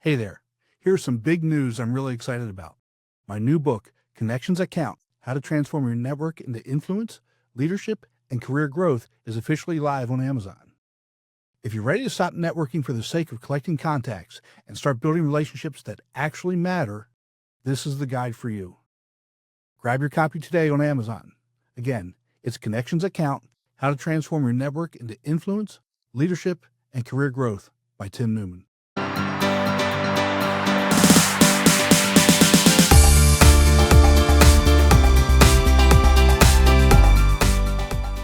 Hey there. Here's some big news I'm really excited about. My new book, Connections That Count: How to Transform Your Network into Influence, Leadership, and Career Growth is officially live on Amazon. If you're ready to stop networking for the sake of collecting contacts and start building relationships that actually matter, this is the guide for you. Grab your copy today on Amazon. Again, it's Connections That Count: How to Transform Your Network into Influence, Leadership, and Career Growth by Tim Newman.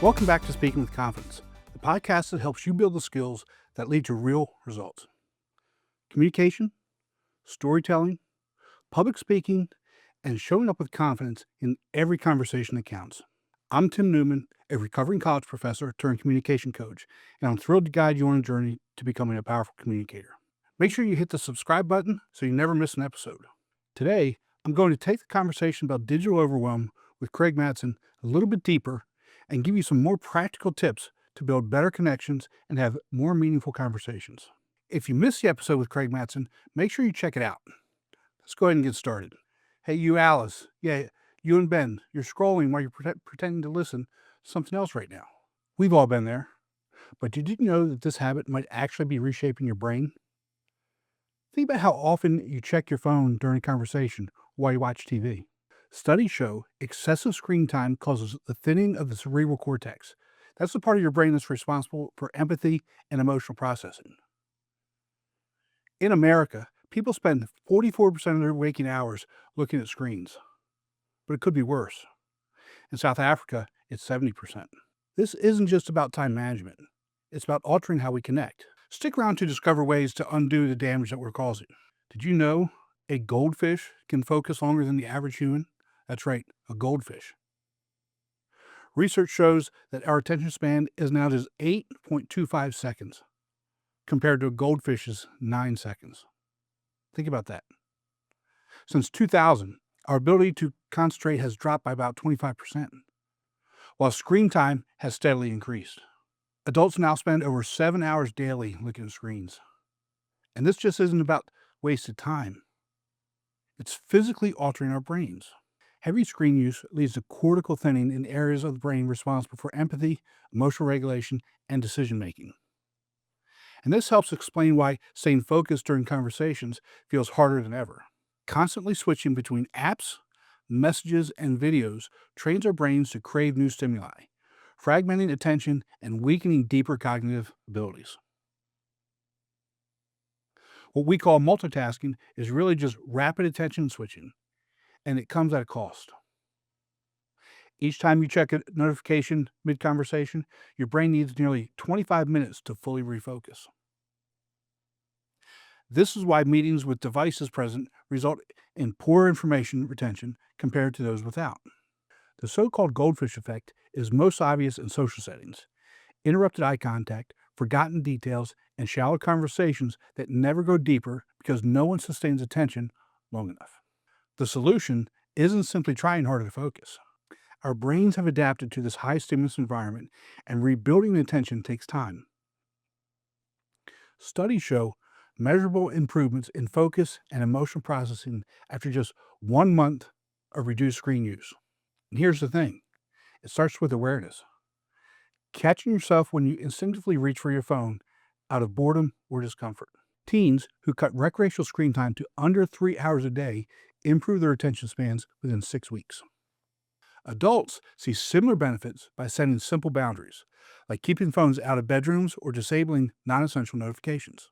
Welcome back to Speaking with Confidence, the podcast that helps you build the skills that lead to real results. Communication, storytelling, public speaking, and showing up with confidence in every conversation that counts. I'm Tim Newman, a recovering college professor turned communication coach, and I'm thrilled to guide you on a journey to becoming a powerful communicator. Make sure you hit the subscribe button so you never miss an episode. Today, I'm going to take the conversation about digital overwhelm with Craig Mattson a little bit deeper and give you some more practical tips to build better connections and have more meaningful conversations. If you missed the episode with Craig Mattson, make sure you check it out. Let's go ahead and get started. Hey, you Alice. Yeah, you and Ben, you're scrolling while you're pretending to listen to something else right now. We've all been there. But did you know that this habit might actually be reshaping your brain? Think about how often you check your phone during a conversation while you watch TV. Studies show excessive screen time causes the thinning of the cerebral cortex. That's the part of your brain that's responsible for empathy and emotional processing. In America, people spend 44% of their waking hours looking at screens. But it could be worse. In South Africa, it's 70%. This isn't just about time management. It's about altering how we connect. Stick around to discover ways to undo the damage that we're causing. Did you know a goldfish can focus longer than the average human? That's right, a goldfish. Research shows that our attention span is now just 8.25 seconds compared to a goldfish's 9 seconds. Think about that. Since 2000, our ability to concentrate has dropped by about 25%, while screen time has steadily increased. Adults now spend over 7 hours daily looking at screens. And this just isn't about wasted time. It's physically altering our brains. Heavy screen use leads to cortical thinning in areas of the brain responsible for empathy, emotional regulation, and decision-making. And this helps explain why staying focused during conversations feels harder than ever. Constantly switching between apps, messages, and videos trains our brains to crave new stimuli, fragmenting attention and weakening deeper cognitive abilities. What we call multitasking is really just rapid attention switching, and it comes at a cost. Each time you check a notification mid-conversation, your brain needs nearly 25 minutes to fully refocus. This is why meetings with devices present result in poor information retention compared to those without. The so-called goldfish effect is most obvious in social settings. Interrupted eye contact, forgotten details, and shallow conversations that never go deeper because no one sustains attention long enough. The solution isn't simply trying harder to focus. Our brains have adapted to this high-stimulus environment, and rebuilding attention takes time. Studies show measurable improvements in focus and emotional processing after just 1 month of reduced screen use. And here's the thing. It starts with awareness. Catching yourself when you instinctively reach for your phone out of boredom or discomfort. Teens who cut recreational screen time to under 3 hours a day improve their attention spans within 6 weeks. Adults see similar benefits by setting simple boundaries, like keeping phones out of bedrooms or disabling non-essential notifications.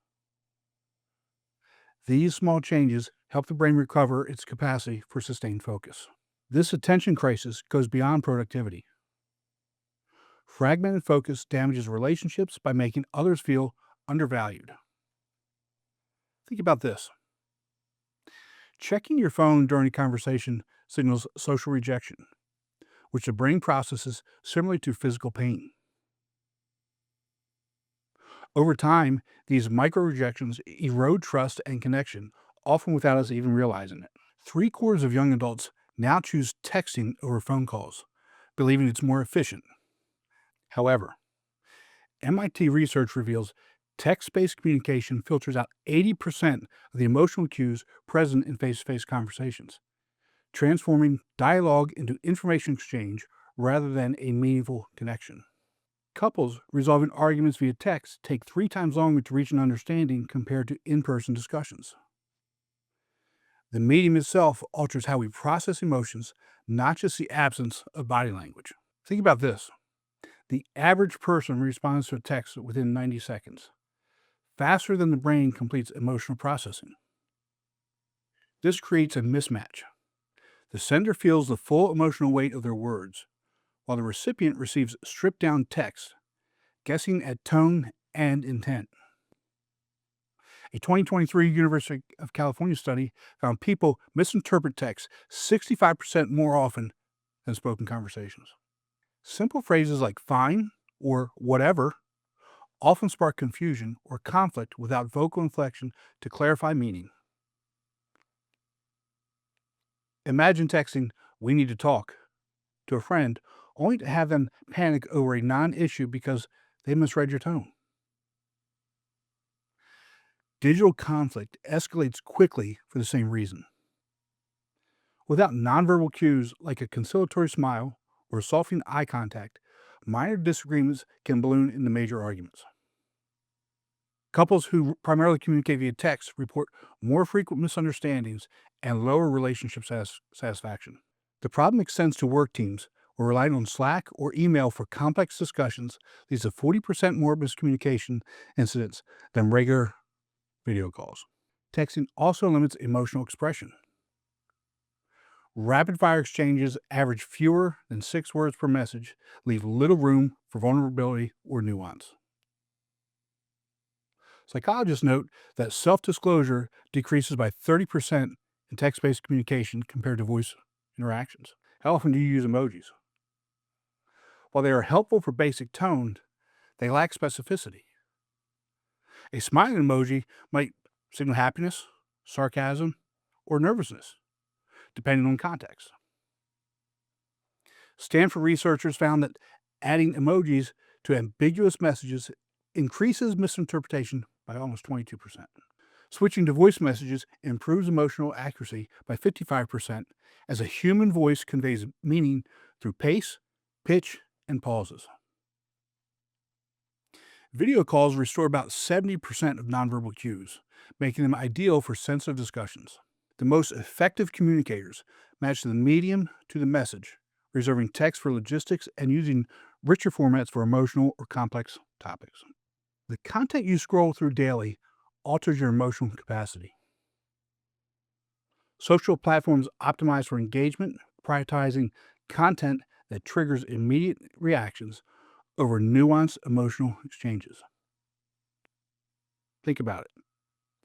These small changes help the brain recover its capacity for sustained focus. This attention crisis goes beyond productivity. Fragmented focus damages relationships by making others feel undervalued. Think about this. Checking your phone during a conversation signals social rejection, which the brain processes similarly to physical pain. Over time, these micro-rejections erode trust and connection, often without us even realizing it. 3/4 of young adults now choose texting over phone calls, believing it's more efficient. However, MIT research reveals Text-based communication filters out 80% of the emotional cues present in face-to-face conversations, transforming dialogue into information exchange rather than a meaningful connection. Couples resolving arguments via text take 3 times longer to reach an understanding compared to in-person discussions. The medium itself alters how we process emotions, not just the absence of body language. Think about this. The average person responds to a text within 90 seconds, faster than the brain completes emotional processing. This creates a mismatch. The sender feels the full emotional weight of their words, while the recipient receives stripped-down text, guessing at tone and intent. A 2023 University of California study found people misinterpret text 65% more often than spoken conversations. Simple phrases like fine or whatever often spark confusion or conflict without vocal inflection to clarify meaning. Imagine texting, "We need to talk," to a friend, only to have them panic over a non-issue because they misread your tone. Digital conflict escalates quickly for the same reason. Without nonverbal cues like a conciliatory smile or softening eye contact, minor disagreements can balloon into major arguments. Couples who primarily communicate via text report more frequent misunderstandings and lower relationship satisfaction. The problem extends to work teams where relying on Slack or email for complex discussions leads to 40% more miscommunication incidents than regular video calls. Texting also limits emotional expression. Rapid fire exchanges average fewer than 6 words per message, leave little room for vulnerability or nuance. Psychologists note that self-disclosure decreases by 30% in text-based communication compared to voice interactions. How often do you use emojis? While they are helpful for basic tone, they lack specificity. A smiling emoji might signal happiness, sarcasm, or nervousness, depending on context. Stanford researchers found that adding emojis to ambiguous messages increases misinterpretation by almost 22%. Switching to voice messages improves emotional accuracy by 55% as a human voice conveys meaning through pace, pitch, and pauses. Video calls restore about 70% of nonverbal cues, making them ideal for sensitive discussions. The most effective communicators match the medium to the message, reserving text for logistics and using richer formats for emotional or complex topics. The content you scroll through daily alters your emotional capacity. Social platforms optimize for engagement, prioritizing content that triggers immediate reactions over nuanced emotional exchanges. Think about it.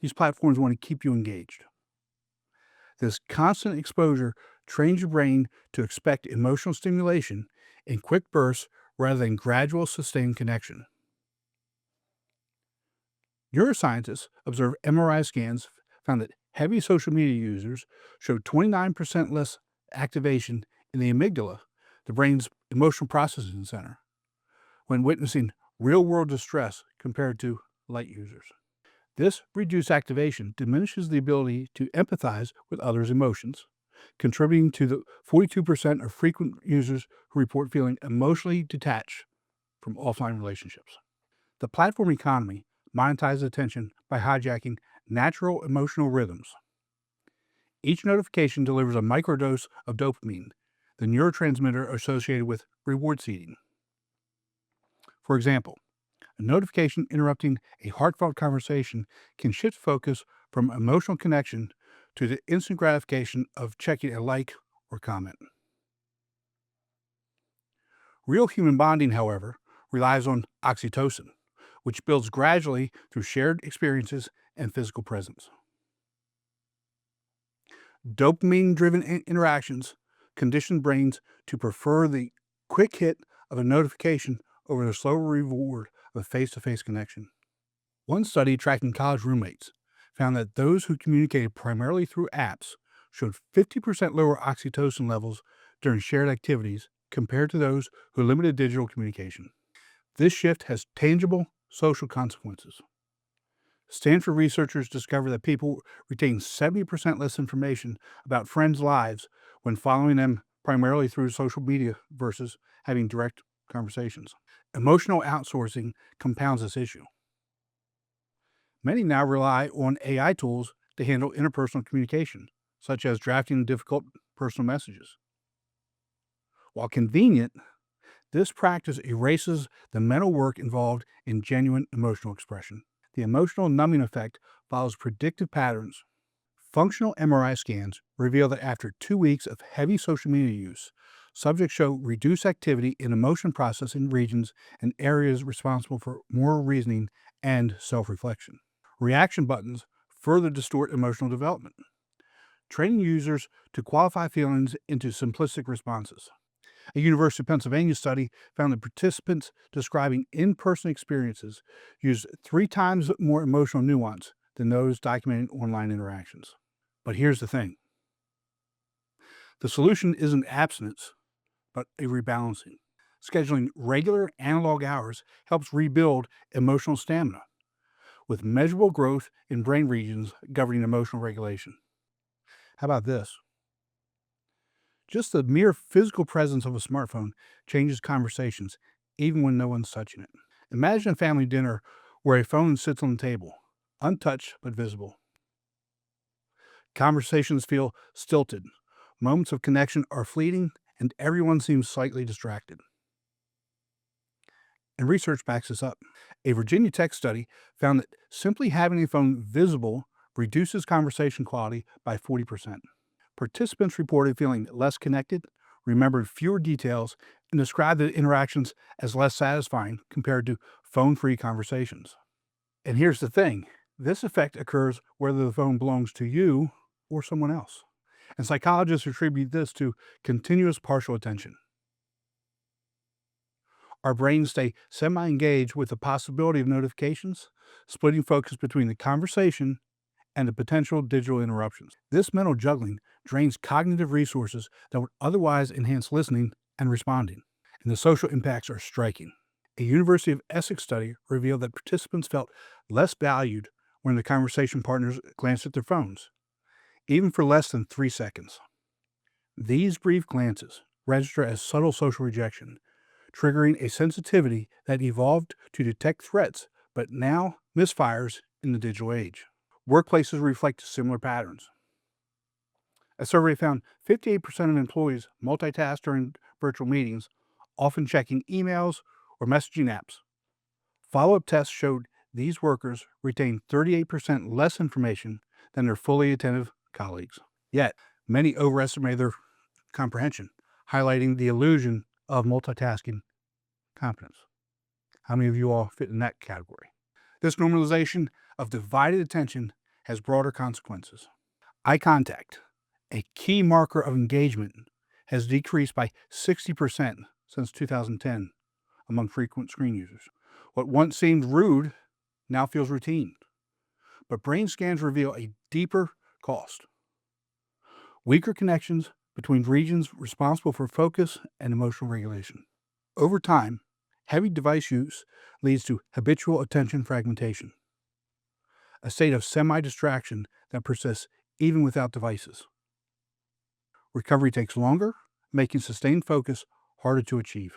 These platforms want to keep you engaged. This constant exposure trains your brain to expect emotional stimulation in quick bursts rather than gradual, sustained connection. Neuroscientists observed MRI scans found that heavy social media users showed 29% less activation in the amygdala, the brain's emotional processing center, when witnessing real-world distress compared to light users. This reduced activation diminishes the ability to empathize with others' emotions, contributing to the 42% of frequent users who report feeling emotionally detached from offline relationships. The platform economy monetizes attention by hijacking natural emotional rhythms. Each notification delivers a microdose of dopamine, the neurotransmitter associated with reward seeking. For example, a notification interrupting a heartfelt conversation can shift focus from emotional connection to the instant gratification of checking a like or comment. Real human bonding, however, relies on oxytocin, which builds gradually through shared experiences and physical presence. Dopamine-driven interactions condition brains to prefer the quick hit of a notification over the slower reward of a face-to-face connection. One study tracking college roommates found that those who communicated primarily through apps showed 50% lower oxytocin levels during shared activities compared to those who limited digital communication. This shift has tangible social consequences. Stanford researchers discovered that people retain 70% less information about friends' lives when following them primarily through social media versus having direct conversations. Emotional outsourcing compounds this issue. Many now rely on AI tools to handle interpersonal communication, such as drafting difficult personal messages. While convenient, this practice erases the mental work involved in genuine emotional expression. The emotional numbing effect follows predictive patterns. Functional MRI scans reveal that after 2 weeks of heavy social media use, subjects show reduced activity in emotion processing regions and areas responsible for moral reasoning and self-reflection. Reaction buttons further distort emotional development, training users to qualify feelings into simplistic responses. A University of Pennsylvania study found that participants describing in-person experiences used 3 times more emotional nuance than those documenting online interactions. But here's the thing. The solution isn't abstinence, but a rebalancing. Scheduling regular analog hours helps rebuild emotional stamina, with measurable growth in brain regions governing emotional regulation. How about this? Just the mere physical presence of a smartphone changes conversations, even when no one's touching it. Imagine a family dinner where a phone sits on the table, untouched but visible. Conversations feel stilted, moments of connection are fleeting, and everyone seems slightly distracted. And research backs this up. A Virginia Tech study found that simply having a phone visible reduces conversation quality by 40%. Participants reported feeling less connected, remembered fewer details, and described the interactions as less satisfying compared to phone-free conversations. And here's the thing. This effect occurs whether the phone belongs to you or someone else. And psychologists attribute this to continuous partial attention. Our brains stay semi-engaged with the possibility of notifications, splitting focus between the conversation and the potential digital interruptions. This mental juggling drains cognitive resources that would otherwise enhance listening and responding, and the social impacts are striking. A University of Essex study revealed that participants felt less valued when the conversation partners glanced at their phones, even for less than 3 seconds. These brief glances register as subtle social rejection, triggering a sensitivity that evolved to detect threats but now misfires in the digital age. Workplaces reflect similar patterns. A survey found 58% of employees multitask during virtual meetings, often checking emails or messaging apps. Follow-up tests showed these workers retain 38% less information than their fully attentive colleagues. Yet, many overestimate their comprehension, highlighting the illusion of multitasking competence. How many of you all fit in that category? This normalization of divided attention has broader consequences. Eye contact, a key marker of engagement, has decreased by 60% since 2010 among frequent screen users. What once seemed rude now feels routine. But brain scans reveal a deeper cost. Weaker connections between regions responsible for focus and emotional regulation. Over time, heavy device use leads to habitual attention fragmentation, a state of semi-distraction that persists even without devices. Recovery takes longer, making sustained focus harder to achieve.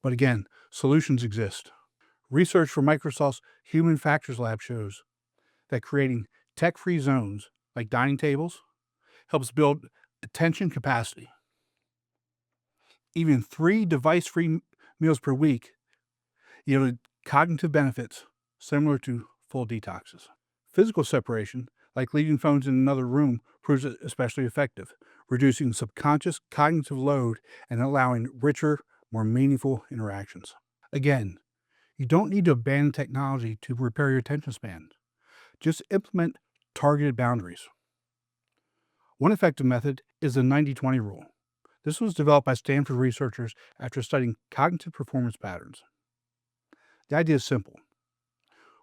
But again, solutions exist. Research from Microsoft's Human Factors Lab shows that creating tech-free zones, like dining tables, helps build attention capacity. Even 3 device-free meals per week yielded cognitive benefits similar to full detoxes. Physical separation, like leaving phones in another room, proves especially effective, reducing subconscious cognitive load and allowing richer, more meaningful interactions. Again, you don't need to abandon technology to repair your attention span. Just implement targeted boundaries. One effective method is the 90-20 rule. This was developed by Stanford researchers after studying cognitive performance patterns. The idea is simple.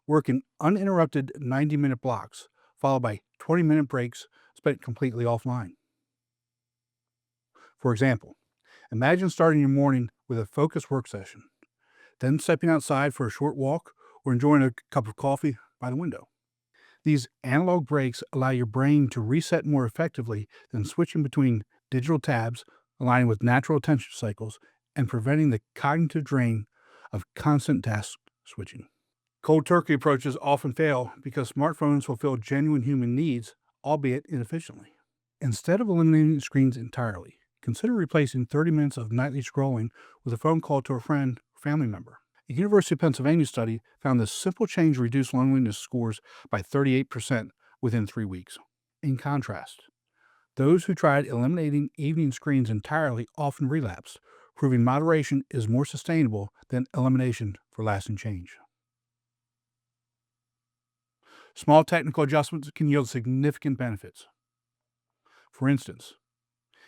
Work in uninterrupted 90-minute blocks, followed by 20-minute breaks spent completely offline. For example, imagine starting your morning with a focused work session, then stepping outside for a short walk or enjoying a cup of coffee by the window. These analog breaks allow your brain to reset more effectively than switching between digital tabs, aligning with natural attention cycles and preventing the cognitive drain of constant task switching. Cold turkey approaches often fail because smartphones fulfill genuine human needs, albeit inefficiently. Instead of eliminating screens entirely, consider replacing 30 minutes of nightly scrolling with a phone call to a friend or family member. A University of Pennsylvania study found this simple change reduced loneliness scores by 38% within 3 weeks. In contrast, those who tried eliminating evening screens entirely often relapsed, proving moderation is more sustainable than elimination for lasting change. Small technical adjustments can yield significant benefits. For instance,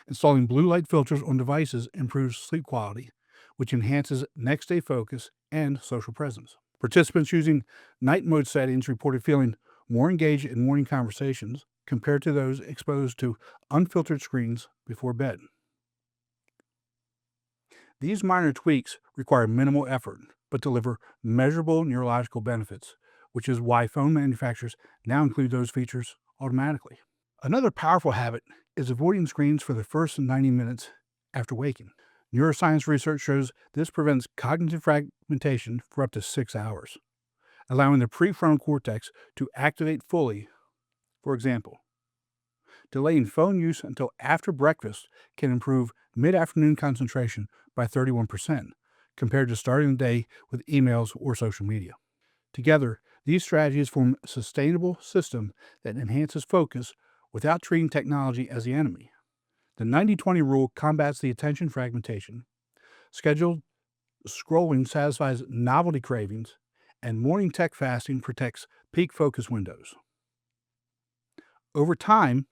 installing blue light filters on devices improves sleep quality, which enhances next day focus and social presence. Participants using night mode settings reported feeling more engaged in morning conversations compared to those exposed to unfiltered screens before bed. These minor tweaks require minimal effort but deliver measurable neurological benefits, which is why phone manufacturers now include those features automatically. Another powerful habit is avoiding screens for the first 90 minutes after waking. Neuroscience research shows this prevents cognitive fragmentation for up to 6 hours, allowing the prefrontal cortex to activate fully. For example, delaying phone use until after breakfast can improve mid-afternoon concentration by 31%, compared to starting the day with emails or social media. Together, these strategies form a sustainable system that enhances focus without treating technology as the enemy. The 90-20 rule combats the attention fragmentation. Scheduled scrolling satisfies novelty cravings, and morning tech fasting protects peak focus windows. Over time,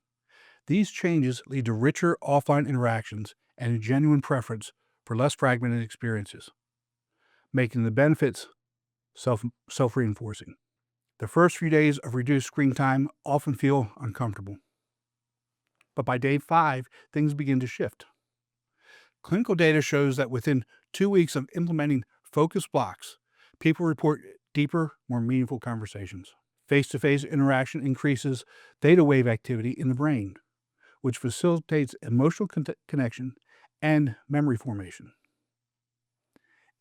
these changes lead to richer offline interactions and a genuine preference for less fragmented experiences, making the benefits self-reinforcing. The first few days of reduced screen time often feel uncomfortable. But by day 5, things begin to shift. Clinical data shows that within 2 weeks of implementing focus blocks, people report deeper, more meaningful conversations. Face-to-face interaction increases theta wave activity in the brain, which facilitates emotional connection and memory formation.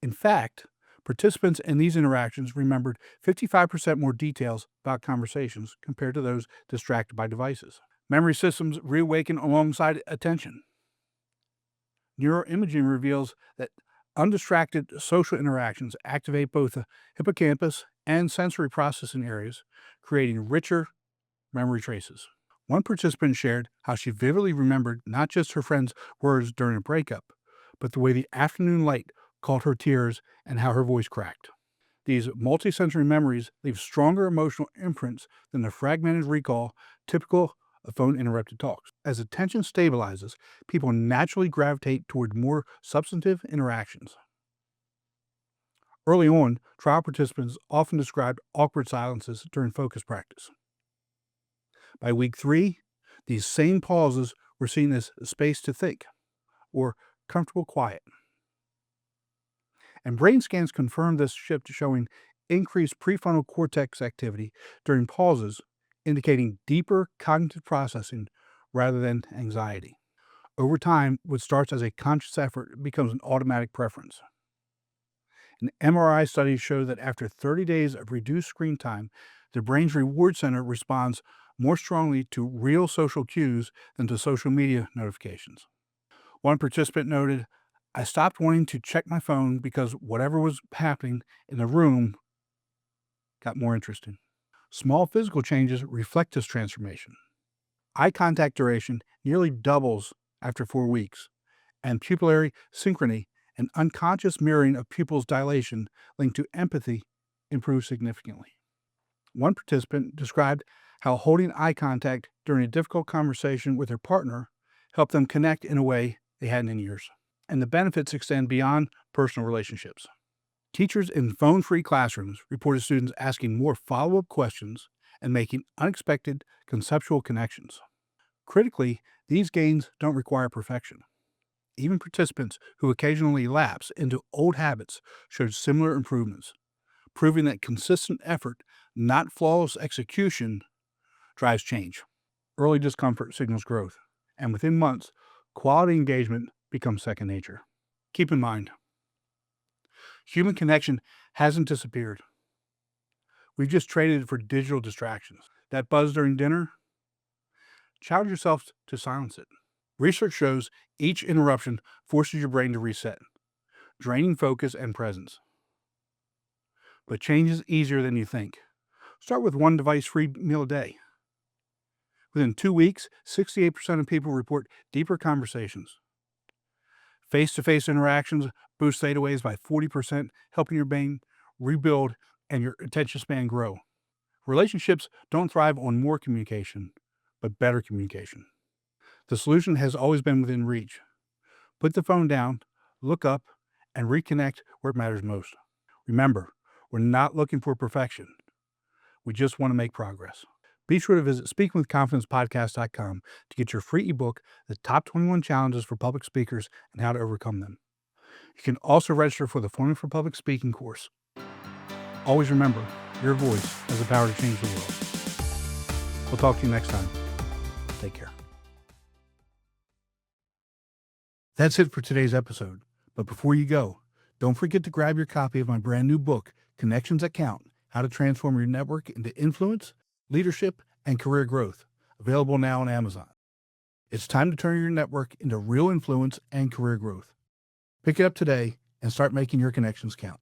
In fact, participants in these interactions remembered 55% more details about conversations compared to those distracted by devices. Memory systems reawaken alongside attention. Neuroimaging reveals that undistracted social interactions activate both the hippocampus and sensory processing areas, creating richer memory traces. One participant shared how she vividly remembered not just her friend's words during a breakup, but the way the afternoon light caught her tears and how her voice cracked. These multisensory memories leave stronger emotional imprints than the fragmented recall typical of phone-interrupted talks. As attention stabilizes, people naturally gravitate toward more substantive interactions. Early on, trial participants often described awkward silences during focus practice. By week 3, these same pauses were seen as space to think, or comfortable quiet. And brain scans confirmed this shift, showing increased prefrontal cortex activity during pauses, indicating deeper cognitive processing rather than anxiety. Over time, what starts as a conscious effort becomes an automatic preference. An MRI study showed that after 30 days of reduced screen time, the brain's reward center responds more strongly to real social cues than to social media notifications. One participant noted, "I stopped wanting to check my phone because whatever was happening in the room got more interesting." Small physical changes reflect this transformation. Eye contact duration nearly doubles after 4 weeks, and pupillary synchrony, an unconscious mirroring of pupils' dilation linked to empathy, improves significantly. One participant described how holding eye contact during a difficult conversation with their partner helped them connect in a way they hadn't in years. And the benefits extend beyond personal relationships. Teachers in phone-free classrooms reported students asking more follow-up questions and making unexpected conceptual connections. Critically, these gains don't require perfection. Even participants who occasionally lapse into old habits showed similar improvements, proving that consistent effort not flawless execution, drives change. Early discomfort signals growth, and within months, quality engagement becomes second nature. Keep in mind, human connection hasn't disappeared. We've just traded it for digital distractions. That buzz during dinner, challenge yourself to silence it. Research shows each interruption forces your brain to reset, draining focus and presence. But change is easier than you think. Start with one device-free meal a day. Within 2 weeks, 68% of people report deeper conversations. Face-to-face interactions boost theta waves by 40%, helping your brain rebuild and your attention span grow. Relationships don't thrive on more communication, but better communication. The solution has always been within reach. Put the phone down, look up, and reconnect where it matters most. Remember, we're not looking for perfection. We just want to make progress. Be sure to visit speakingwithconfidencepodcast.com to get your free ebook, The Top 21 Challenges for Public Speakers and How to Overcome Them. You can also register for the Forming for Public Speaking course. Always remember, your voice has the power to change the world. We'll talk to you next time. Take care. That's it for today's episode. But before you go, don't forget to grab your copy of my brand new book, Connections That Count: How to Transform Your Network into Influence, Leadership, and Career Growth, available now on Amazon. It's time to turn your network into real influence and career growth. Pick it up today and start making your connections count.